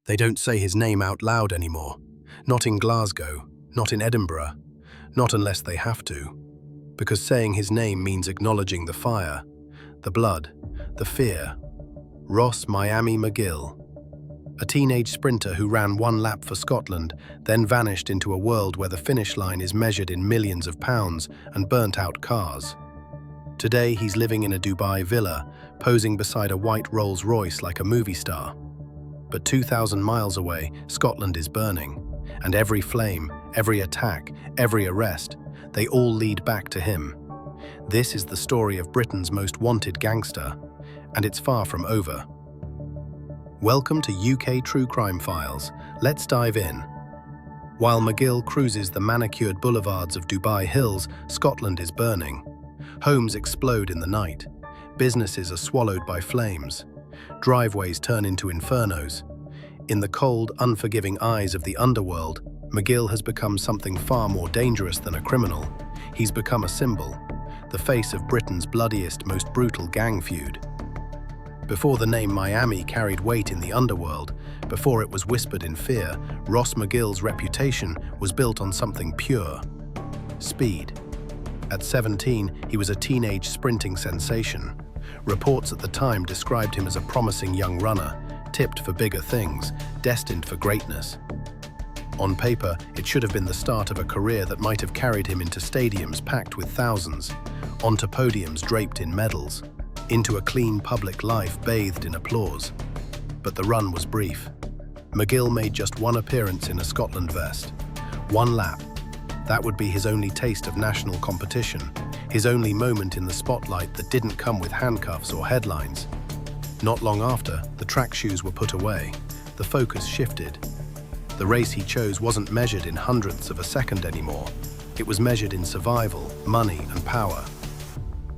They don't say his name out loud anymore. Not in Glasgow, not in Edinburgh, not unless they have to. Because saying his name means acknowledging the fire, the blood, the fear. Ross Miami McGill, a teenage sprinter who ran one lap for Scotland, then vanished into a world where the finish line is measured in millions of pounds and burnt-out cars. Today, he's living in a Dubai villa, posing beside a white Rolls-Royce like a movie star. But 2,000 miles away, Scotland is burning, and every flame, every attack, every arrest, they all lead back to him. This is the story of Britain's most wanted gangster, and it's far from over. Welcome to UK True Crime Files. Let's dive in. While McGill cruises the manicured boulevards of Dubai Hills, Scotland is burning. Homes explode in the night. Businesses are swallowed by flames. Driveways turn into infernos. In the cold, unforgiving eyes of the underworld, McGill has become something far more dangerous than a criminal. He's become a symbol, the face of Britain's bloodiest, most brutal gang feud. Before the name Miami carried weight in the underworld, before it was whispered in fear, Ross McGill's reputation was built on something pure: speed. At 17, he was a teenage sprinting sensation. Reports at the time described him as a promising young runner, tipped for bigger things, destined for greatness. On paper, it should have been the start of a career that might have carried him into stadiums packed with thousands, onto podiums draped in medals, into a clean public life bathed in applause. But the run was brief. McGill made just one appearance in a Scotland vest. One lap. That would be his only taste of national competition, his only moment in the spotlight that didn't come with handcuffs or headlines. Not long after, the track shoes were put away. The focus shifted. The race he chose wasn't measured in hundredths of a second anymore. It was measured in survival, money, and power.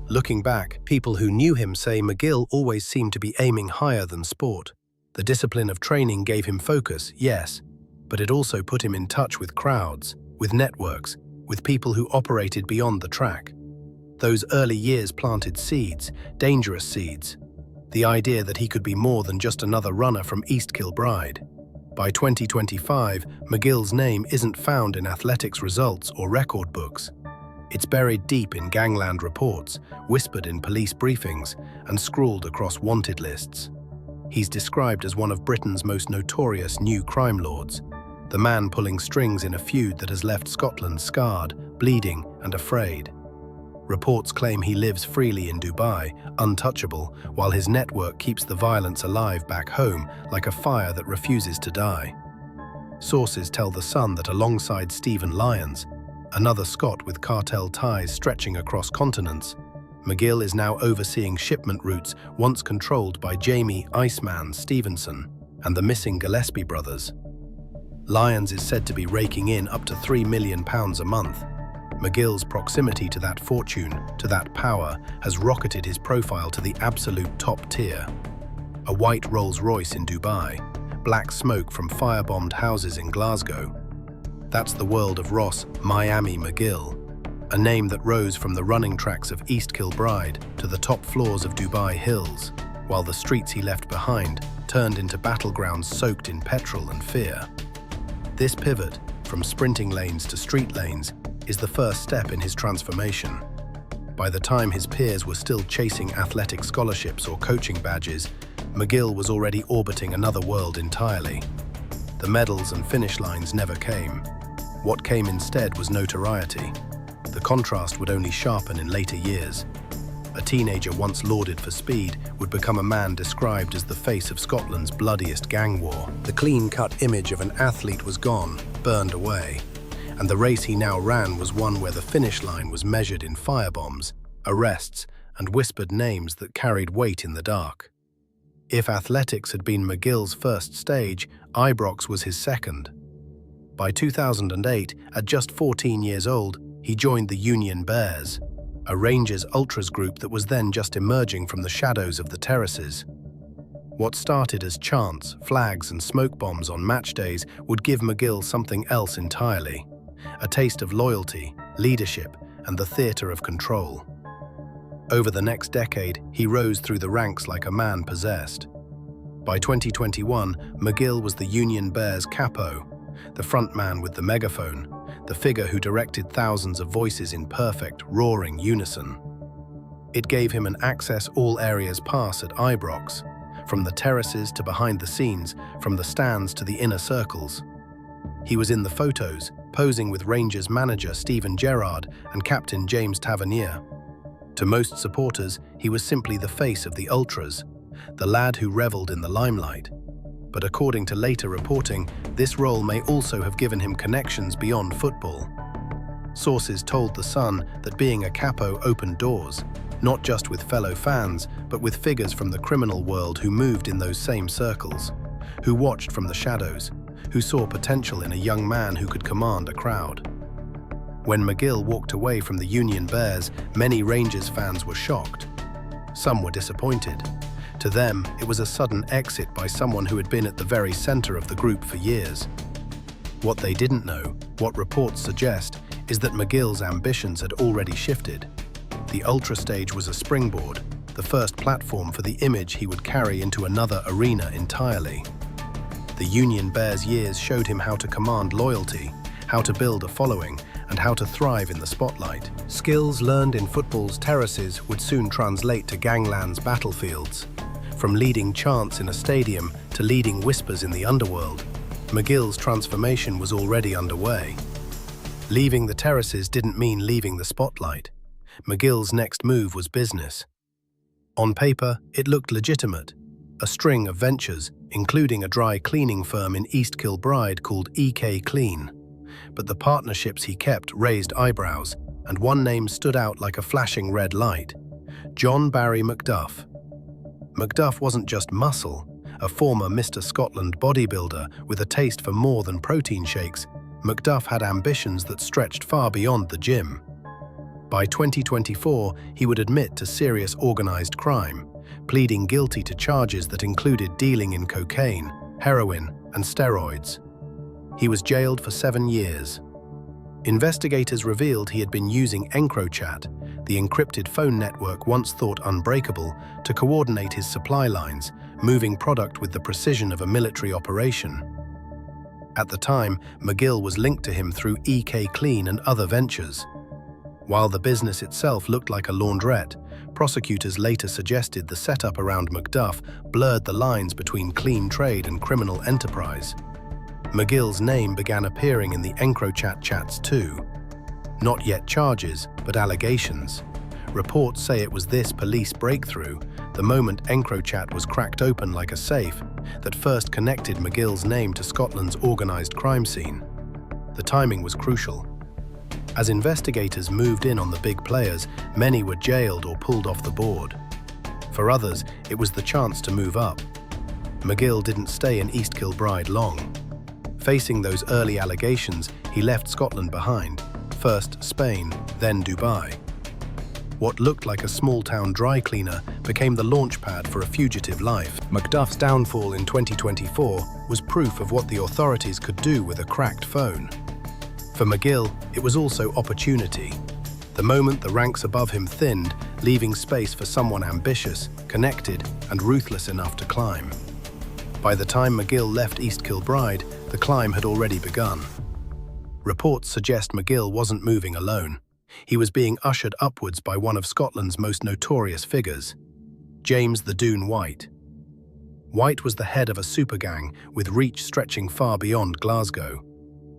Looking back, people who knew him say McGill always seemed to be aiming higher than sport. The discipline of training gave him focus, yes, but it also put him in touch with crowds, with networks, with people who operated beyond the track. Those early years planted seeds, dangerous seeds. The idea that he could be more than just another runner from East Kilbride. By 2025, McGill's name isn't found in athletics results or record books. It's buried deep in Gangland reports, whispered in police briefings, and scrawled across wanted lists. He's described as one of Britain's most notorious new crime lords, the man pulling strings in a feud that has left Scotland scarred, bleeding, and afraid. Reports claim he lives freely in Dubai, untouchable, while his network keeps the violence alive back home like a fire that refuses to die. Sources tell The Sun that alongside Stephen Lyons, another Scot with cartel ties stretching across continents, McGill is now overseeing shipment routes once controlled by Jamie "Iceman" Stevenson and the missing Gillespie brothers. Lyons is said to be raking in up to £3 million a month. McGill's proximity to that fortune, to that power, has rocketed his profile to the absolute top tier. A white Rolls-Royce in Dubai, black smoke from firebombed houses in Glasgow. That's the world of Ross Miami McGill, a name that rose from the running tracks of East Kilbride to the top floors of Dubai Hills, while the streets he left behind turned into battlegrounds soaked in petrol and fear. This pivot, from sprinting lanes to street lanes, is the first step in his transformation. By the time his peers were still chasing athletic scholarships or coaching badges, McGill was already orbiting another world entirely. The medals and finish lines never came. What came instead was notoriety. The contrast would only sharpen in later years. A teenager once lauded for speed would become a man described as the face of Scotland's bloodiest gang war. The clean-cut image of an athlete was gone, burned away. And the race he now ran was one where the finish line was measured in firebombs, arrests, and whispered names that carried weight in the dark. If athletics had been McGill's first stage, Ibrox was his second. By 2008, at just 14 years old, he joined the Union Bears, a Rangers ultras group that was then just emerging from the shadows of the terraces. What started as chants, flags, and smoke bombs on match days would give McGill something else entirely: a taste of loyalty, leadership, and the theatre of control. Over the next decade, he rose through the ranks like a man possessed. By 2021, McGill was the Union Bears capo, the frontman with the megaphone, the figure who directed thousands of voices in perfect, roaring unison. It gave him an access all areas pass at Ibrox, from the terraces to behind the scenes, from the stands to the inner circles. He was in the photos, posing with Rangers manager Steven Gerrard and captain James Tavernier. To most supporters, he was simply the face of the Ultras, the lad who revelled in the limelight. But according to later reporting, this role may also have given him connections beyond football. Sources told The Sun that being a capo opened doors, not just with fellow fans, but with figures from the criminal world who moved in those same circles, who watched from the shadows, who saw potential in a young man who could command a crowd. When McGill walked away from the Union Bears, many Rangers fans were shocked. Some were disappointed. To them, it was a sudden exit by someone who had been at the very center of the group for years. What they didn't know, what reports suggest, is that McGill's ambitions had already shifted. The Ultra stage was a springboard, the first platform for the image he would carry into another arena entirely. The Union Bears years showed him how to command loyalty, how to build a following, and how to thrive in the spotlight. Skills learned in football's terraces would soon translate to Gangland's battlefields. From leading chants in a stadium to leading whispers in the underworld, McGill's transformation was already underway. Leaving the terraces didn't mean leaving the spotlight. McGill's next move was business. On paper, it looked legitimate. A string of ventures, including a dry cleaning firm in East Kilbride called EK Clean. But the partnerships he kept raised eyebrows, and one name stood out like a flashing red light: John Barry Macduff. Macduff wasn't just muscle, a former Mr. Scotland bodybuilder with a taste for more than protein shakes. Macduff had ambitions that stretched far beyond the gym. By 2024, he would admit to serious organized crime, pleading guilty to charges that included dealing in cocaine, heroin, and steroids. He was jailed for 7 years. Investigators revealed he had been using EncroChat, the encrypted phone network once thought unbreakable, to coordinate his supply lines, moving product with the precision of a military operation. At the time, McGill was linked to him through EK Clean and other ventures. While the business itself looked like a laundrette, prosecutors later suggested the setup around Macduff blurred the lines between clean trade and criminal enterprise. McGill's name began appearing in the EncroChat chats too. Not yet charges, but allegations. Reports say it was this police breakthrough, the moment EncroChat was cracked open like a safe, that first connected McGill's name to Scotland's organised crime scene. The timing was crucial. As investigators moved in on the big players, many were jailed or pulled off the board. For others, it was the chance to move up. McGill didn't stay in East Kilbride long. Facing those early allegations, he left Scotland behind, first Spain, then Dubai. What looked like a small-town dry cleaner became the launchpad for a fugitive life. Macduff's downfall in 2024 was proof of what the authorities could do with a cracked phone. For McGill, it was also opportunity. The moment the ranks above him thinned, leaving space for someone ambitious, connected, and ruthless enough to climb. By the time McGill left East Kilbride, the climb had already begun. Reports suggest McGill wasn't moving alone. He was being ushered upwards by one of Scotland's most notorious figures, James "The Doon" White. White was the head of a super gang with reach stretching far beyond Glasgow.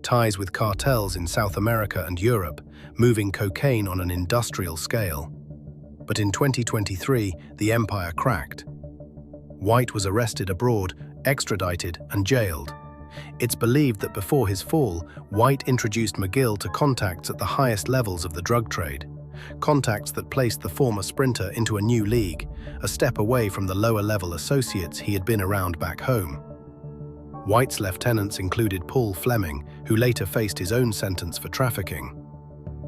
Ties with cartels in South America and Europe, moving cocaine on an industrial scale. But in 2023, the empire cracked. White was arrested abroad, extradited, and jailed. It's believed that before his fall, White introduced McGill to contacts at the highest levels of the drug trade. Contacts that placed the former sprinter into a new league, a step away from the lower-level associates he had been around back home. White's lieutenants included Paul Fleming, who later faced his own sentence for trafficking.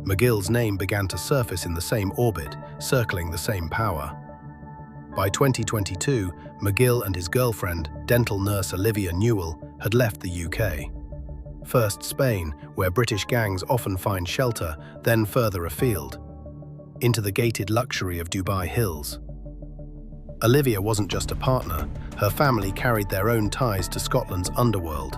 McGill's name began to surface in the same orbit, circling the same power. By 2022, McGill and his girlfriend, dental nurse Olivia Newell, had left the UK. First Spain, where British gangs often find shelter, then further afield, into the gated luxury of Dubai Hills. Olivia wasn't just a partner, her family carried their own ties to Scotland's underworld.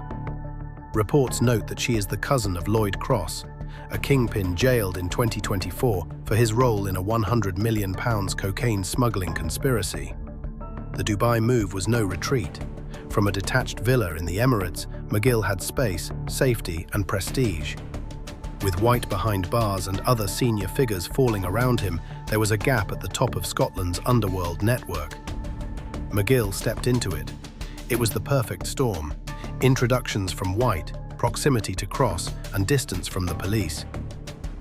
Reports note that she is the cousin of Lloyd Cross, a kingpin jailed in 2024 for his role in a £100 million cocaine smuggling conspiracy. The Dubai move was no retreat. From a detached villa in the Emirates, McGill had space, safety, and prestige. With White behind bars and other senior figures falling around him, there was a gap at the top of Scotland's underworld network. McGill stepped into it. It was the perfect storm. Introductions from White, proximity to Cross, and distance from the police.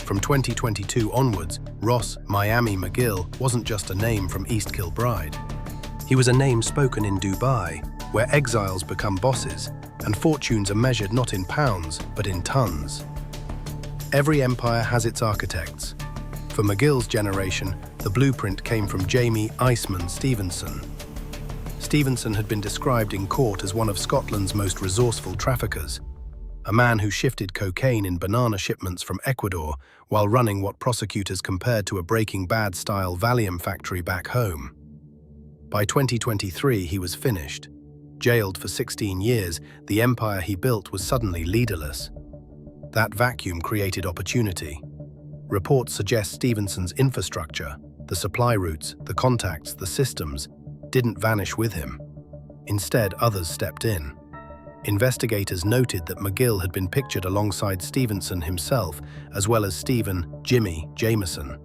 From 2022 onwards, Ross Miami McGill wasn't just a name from East Kilbride. He was a name spoken in Dubai, where exiles become bosses, and fortunes are measured not in pounds, but in tons. Every empire has its architects. For McGill's generation, the blueprint came from Jamie "Iceman" Stevenson. Stevenson had been described in court as one of Scotland's most resourceful traffickers, a man who shifted cocaine in banana shipments from Ecuador while running what prosecutors compared to a Breaking Bad-style Valium factory back home. By 2023, he was finished. Jailed for 16 years, the empire he built was suddenly leaderless. That vacuum created opportunity. Reports suggest Stevenson's infrastructure, the supply routes, the contacts, the systems, didn't vanish with him. Instead, others stepped in. Investigators noted that McGill had been pictured alongside Stevenson himself, as well as Stephen "Jimmy" Jameson,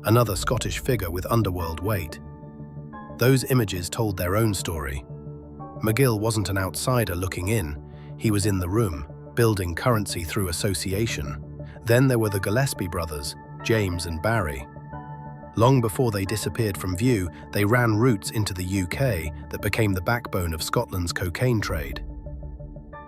another Scottish figure with underworld weight. Those images told their own story. McGill wasn't an outsider looking in. He was in the room, building currency through association. Then there were the Gillespie brothers, James and Barry. Long before they disappeared from view, they ran routes into the UK that became the backbone of Scotland's cocaine trade.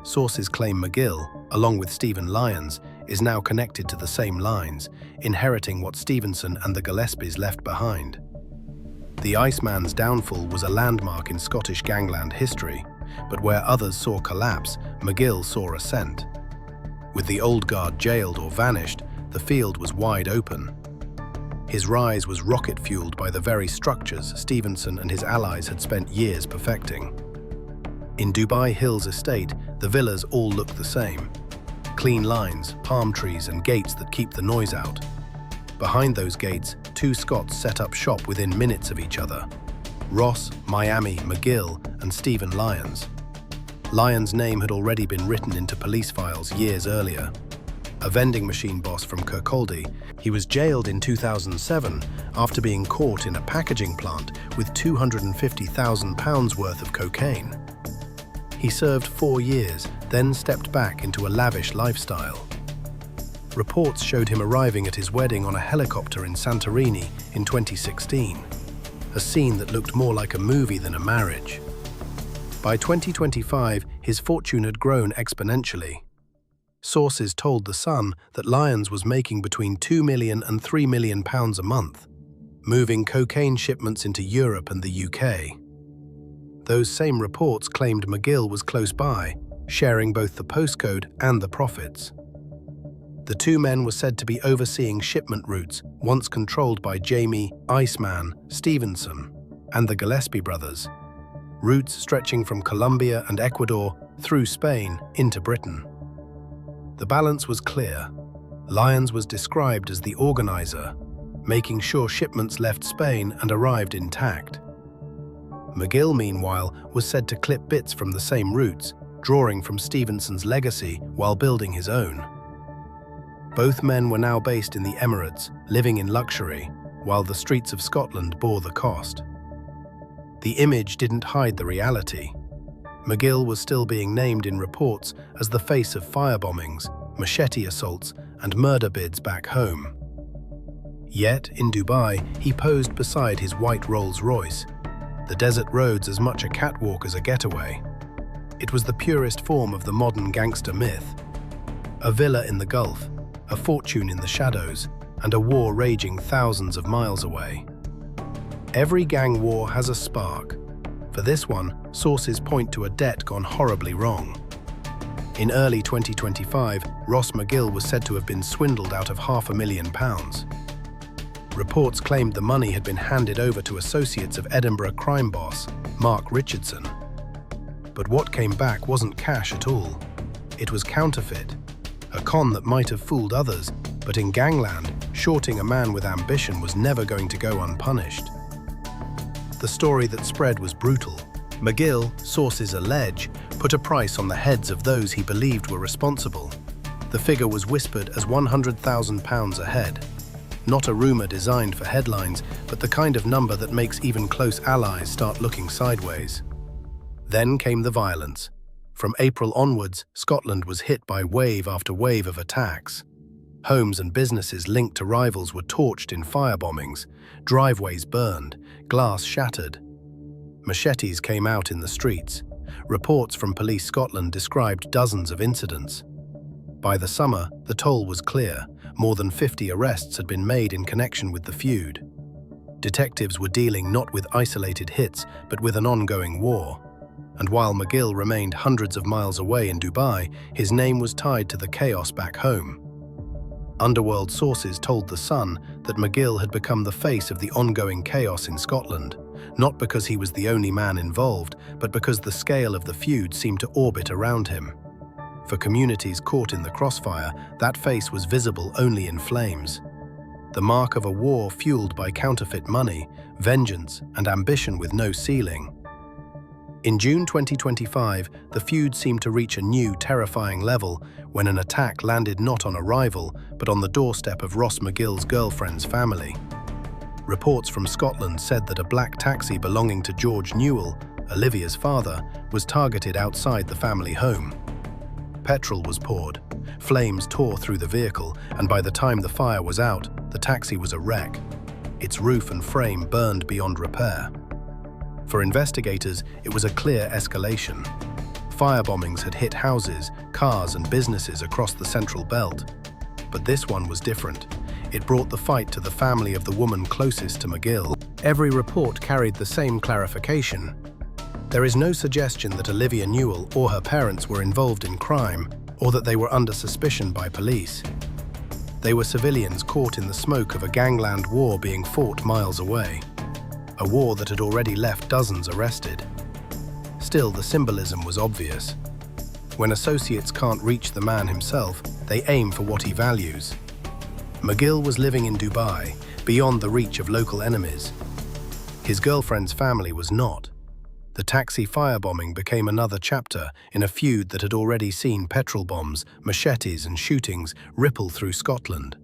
Sources claim McGill, along with Stephen Lyons, is now connected to the same lines, inheriting what Stevenson and the Gillespies left behind. The Iceman's downfall was a landmark in Scottish gangland history, but where others saw collapse, McGill saw ascent. With the old guard jailed or vanished, the field was wide open. His rise was rocket-fueled by the very structures Stevenson and his allies had spent years perfecting. In Dubai Hills estate, the villas all look the same. Clean lines, palm trees, and gates that keep the noise out. Behind those gates, two Scots set up shop within minutes of each other. Ross Miami McGill and Stephen Lyons. Lyons' name had already been written into police files years earlier. A vending machine boss from Kirkcaldy, he was jailed in 2007 after being caught in a packaging plant with £250,000 worth of cocaine. He served 4 years, then stepped back into a lavish lifestyle. Reports showed him arriving at his wedding on a helicopter in Santorini in 2016, a scene that looked more like a movie than a marriage. By 2025, his fortune had grown exponentially. Sources told The Sun that Lyons was making between £2 million and £3 million a month, moving cocaine shipments into Europe and the UK. Those same reports claimed McGill was close by, sharing both the postcode and the profits. The two men were said to be overseeing shipment routes once controlled by Jamie "Iceman" Stevenson and the Gillespie brothers, routes stretching from Colombia and Ecuador through Spain into Britain. The balance was clear. Lyons was described as the organizer, making sure shipments left Spain and arrived intact. McGill, meanwhile, was said to clip bits from the same routes, drawing from Stevenson's legacy while building his own. Both men were now based in the Emirates, living in luxury, while the streets of Scotland bore the cost. The image didn't hide the reality. McGill was still being named in reports as the face of firebombings, machete assaults, and murder bids back home. Yet, in Dubai, he posed beside his white Rolls-Royce, the desert roads as much a catwalk as a getaway. It was the purest form of the modern gangster myth. A villa in the Gulf, a fortune in the shadows, and a war raging thousands of miles away. Every gang war has a spark. For this one, sources point to a debt gone horribly wrong. In early 2025, Ross McGill was said to have been swindled out of £500,000. Reports claimed the money had been handed over to associates of Edinburgh crime boss, Mark Richardson. But what came back wasn't cash at all. It was counterfeit, a con that might have fooled others, but in Gangland, shorting a man with ambition was never going to go unpunished. The story that spread was brutal. McGill, sources allege, put a price on the heads of those he believed were responsible. The figure was whispered as £100,000 a head. Not a rumour designed for headlines, but the kind of number that makes even close allies start looking sideways. Then came the violence. From April onwards, Scotland was hit by wave after wave of attacks. Homes and businesses linked to rivals were torched in firebombings, driveways burned, glass shattered. Machetes came out in the streets. Reports from Police Scotland described dozens of incidents. By the summer, the toll was clear. More than 50 arrests had been made in connection with the feud. Detectives were dealing not with isolated hits, but with an ongoing war. And while McGill remained hundreds of miles away in Dubai, his name was tied to the chaos back home. Underworld sources told The Sun that McGill had become the face of the ongoing chaos in Scotland, not because he was the only man involved, but because the scale of the feud seemed to orbit around him. For communities caught in the crossfire, that face was visible only in flames. The mark of a war fueled by counterfeit money, vengeance, and ambition with no ceiling. In June 2025, the feud seemed to reach a new, terrifying level when an attack landed not on a rival, but on the doorstep of Ross McGill's girlfriend's family. Reports from Scotland said that a black taxi belonging to George Newell, Olivia's father, was targeted outside the family home. Petrol was poured, flames tore through the vehicle, and by the time the fire was out, the taxi was a wreck. Its roof and frame burned beyond repair. For investigators, it was a clear escalation. Firebombings had hit houses, cars, and businesses across the Central Belt. But this one was different. It brought the fight to the family of the woman closest to McGill. Every report carried the same clarification. There is no suggestion that Olivia Newell or her parents were involved in crime, or that they were under suspicion by police. They were civilians caught in the smoke of a gangland war being fought miles away. A war that had already left dozens arrested. Still, the symbolism was obvious. When associates can't reach the man himself, they aim for what he values. McGill was living in Dubai, beyond the reach of local enemies. His girlfriend's family was not. The taxi firebombing became another chapter in a feud that had already seen petrol bombs, machetes, and shootings ripple through Scotland.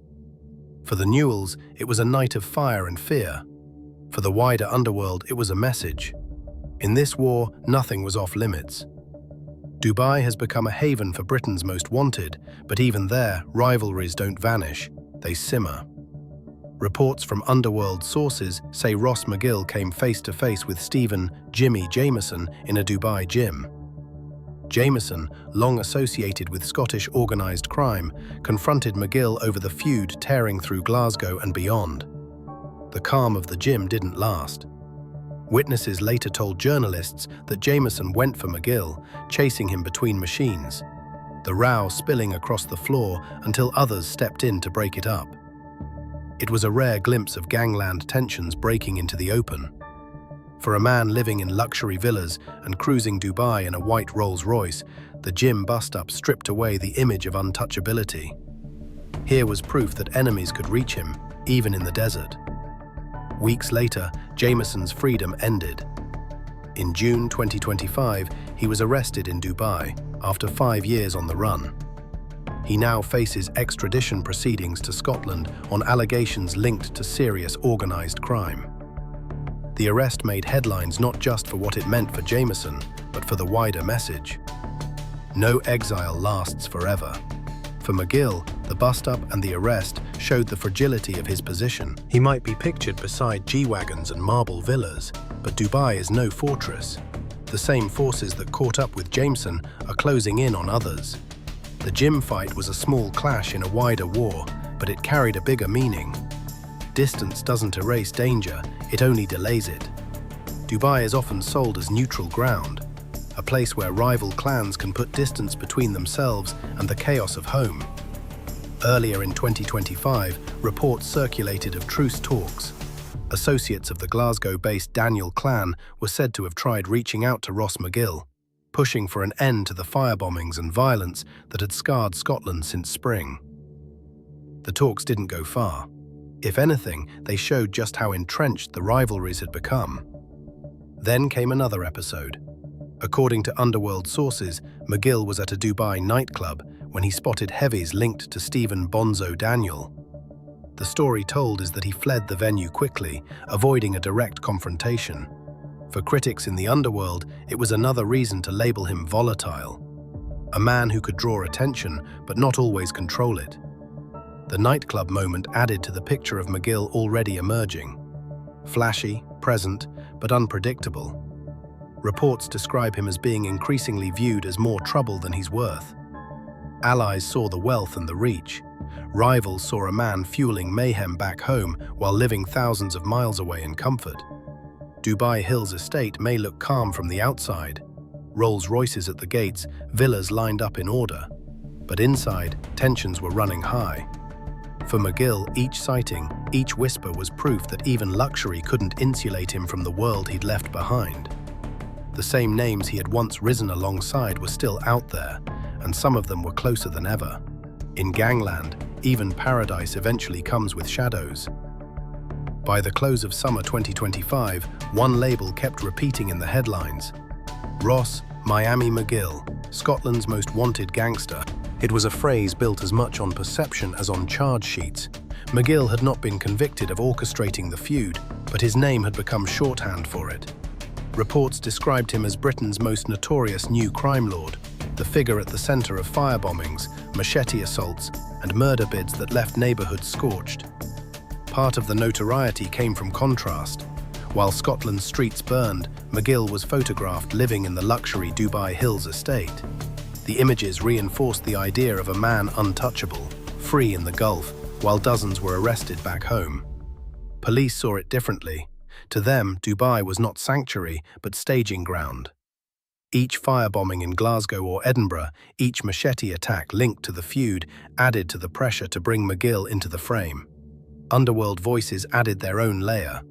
For the Newells, it was a night of fire and fear. For the wider underworld, it was a message. In this war, nothing was off limits. Dubai has become a haven for Britain's most wanted, but even there, rivalries don't vanish, they simmer. Reports from underworld sources say Ross McGill came face-to-face with Stephen "Jimmy" Jameson in a Dubai gym. Jameson, long associated with Scottish organised crime, confronted McGill over the feud tearing through Glasgow and beyond. The calm of the gym didn't last. Witnesses later told journalists that Jameson went for McGill, chasing him between machines, the row spilling across the floor until others stepped in to break it up. It was a rare glimpse of gangland tensions breaking into the open. For a man living in luxury villas and cruising Dubai in a white Rolls-Royce, the gym bust-up stripped away the image of untouchability. Here was proof that enemies could reach him, even in the desert. Weeks later, Jameson's freedom ended. In June 2025, he was arrested in Dubai after 5 years on the run. He now faces extradition proceedings to Scotland on allegations linked to serious organised crime. The arrest made headlines not just for what it meant for Jameson, but for the wider message. No exile lasts forever. For McGill, the bust-up and the arrest showed the fragility of his position. He might be pictured beside G-wagons and marble villas, but Dubai is no fortress. The same forces that caught up with Jameson are closing in on others. The gym fight was a small clash in a wider war, but it carried a bigger meaning. Distance doesn't erase danger, it only delays it. Dubai is often sold as neutral ground, a place where rival clans can put distance between themselves and the chaos of home. Earlier in 2025, reports circulated of truce talks. Associates of the Glasgow-based Daniel clan were said to have tried reaching out to Ross McGill, pushing for an end to the firebombings and violence that had scarred Scotland since spring. The talks didn't go far. If anything, they showed just how entrenched the rivalries had become. Then came another episode. According to underworld sources, McGill was at a Dubai nightclub when he spotted heavies linked to Stephen Bonzo Daniel. The story told is that he fled the venue quickly, avoiding a direct confrontation. For critics in the underworld, it was another reason to label him volatile. A man who could draw attention, but not always control it. The nightclub moment added to the picture of McGill already emerging. Flashy, present, but unpredictable. Reports describe him as being increasingly viewed as more trouble than he's worth. Allies saw the wealth and the reach. Rivals saw a man fueling mayhem back home while living thousands of miles away in comfort. Dubai Hills estate may look calm from the outside. Rolls-Royces at the gates, villas lined up in order. But inside, tensions were running high. For McGill, each sighting, each whisper was proof that even luxury couldn't insulate him from the world he'd left behind. The same names he had once risen alongside were still out there, and some of them were closer than ever. In Gangland, even paradise eventually comes with shadows. By the close of summer 2025, one label kept repeating in the headlines. Ross, Miami McGill, Scotland's most wanted gangster. It was a phrase built as much on perception as on charge sheets. McGill had not been convicted of orchestrating the feud, but his name had become shorthand for it. Reports described him as Britain's most notorious new crime lord, the figure at the center of firebombings, machete assaults, and murder bids that left neighborhoods scorched. Part of the notoriety came from contrast. While Scotland's streets burned, McGill was photographed living in the luxury Dubai Hills estate. The images reinforced the idea of a man untouchable, free in the Gulf, while dozens were arrested back home. Police saw it differently. To them, Dubai was not sanctuary, but staging ground. Each firebombing in Glasgow or Edinburgh, each machete attack linked to the feud, added to the pressure to bring McGill into the frame. Underworld voices added their own layer.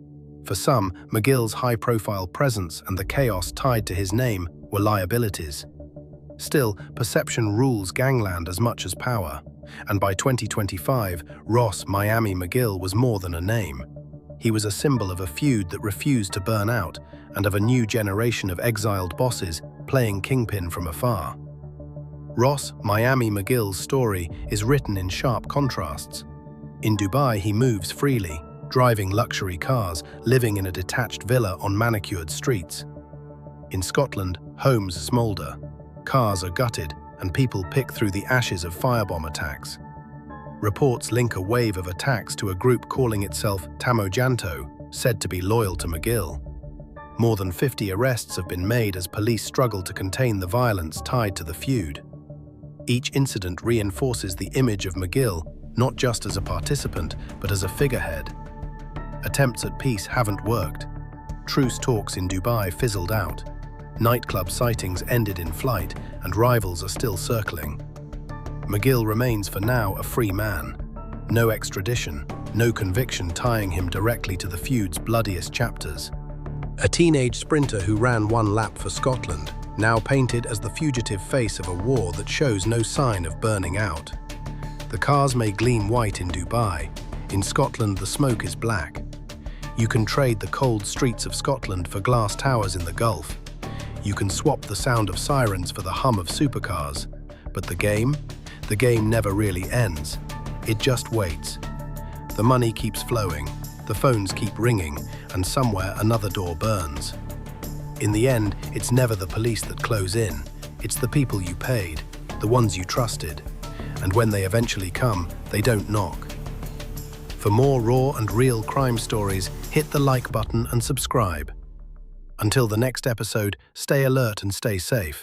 For some, McGill's high-profile presence and the chaos tied to his name were liabilities. Still, perception rules Gangland as much as power, and by 2025, Ross Miami McGill was more than a name. He was a symbol of a feud that refused to burn out, and of a new generation of exiled bosses playing kingpin from afar. Ross Miami McGill's story is written in sharp contrasts. In Dubai, he moves freely, driving luxury cars, living in a detached villa on manicured streets. In Scotland, homes smolder, cars are gutted, and people pick through the ashes of firebomb attacks. Reports link a wave of attacks to a group calling itself Tamojanto, said to be loyal to McGill. More than 50 arrests have been made as police struggle to contain the violence tied to the feud. Each incident reinforces the image of McGill, not just as a participant, but as a figurehead. Attempts at peace haven't worked. Truce talks in Dubai fizzled out. Nightclub sightings ended in flight, and rivals are still circling. McGill remains for now a free man. No extradition, no conviction tying him directly to the feud's bloodiest chapters. A teenage sprinter who ran one lap for Scotland, now painted as the fugitive face of a war that shows no sign of burning out. The cars may gleam white in Dubai. In Scotland, the smoke is black. You can trade the cold streets of Scotland for glass towers in the Gulf. You can swap the sound of sirens for the hum of supercars. But the game? The game never really ends. It just waits. The money keeps flowing, the phones keep ringing, and somewhere another door burns. In the end, it's never the police that close in. It's the people you paid, the ones you trusted. And when they eventually come, they don't knock. For more raw and real crime stories, hit the like button and subscribe. Until the next episode, stay alert and stay safe.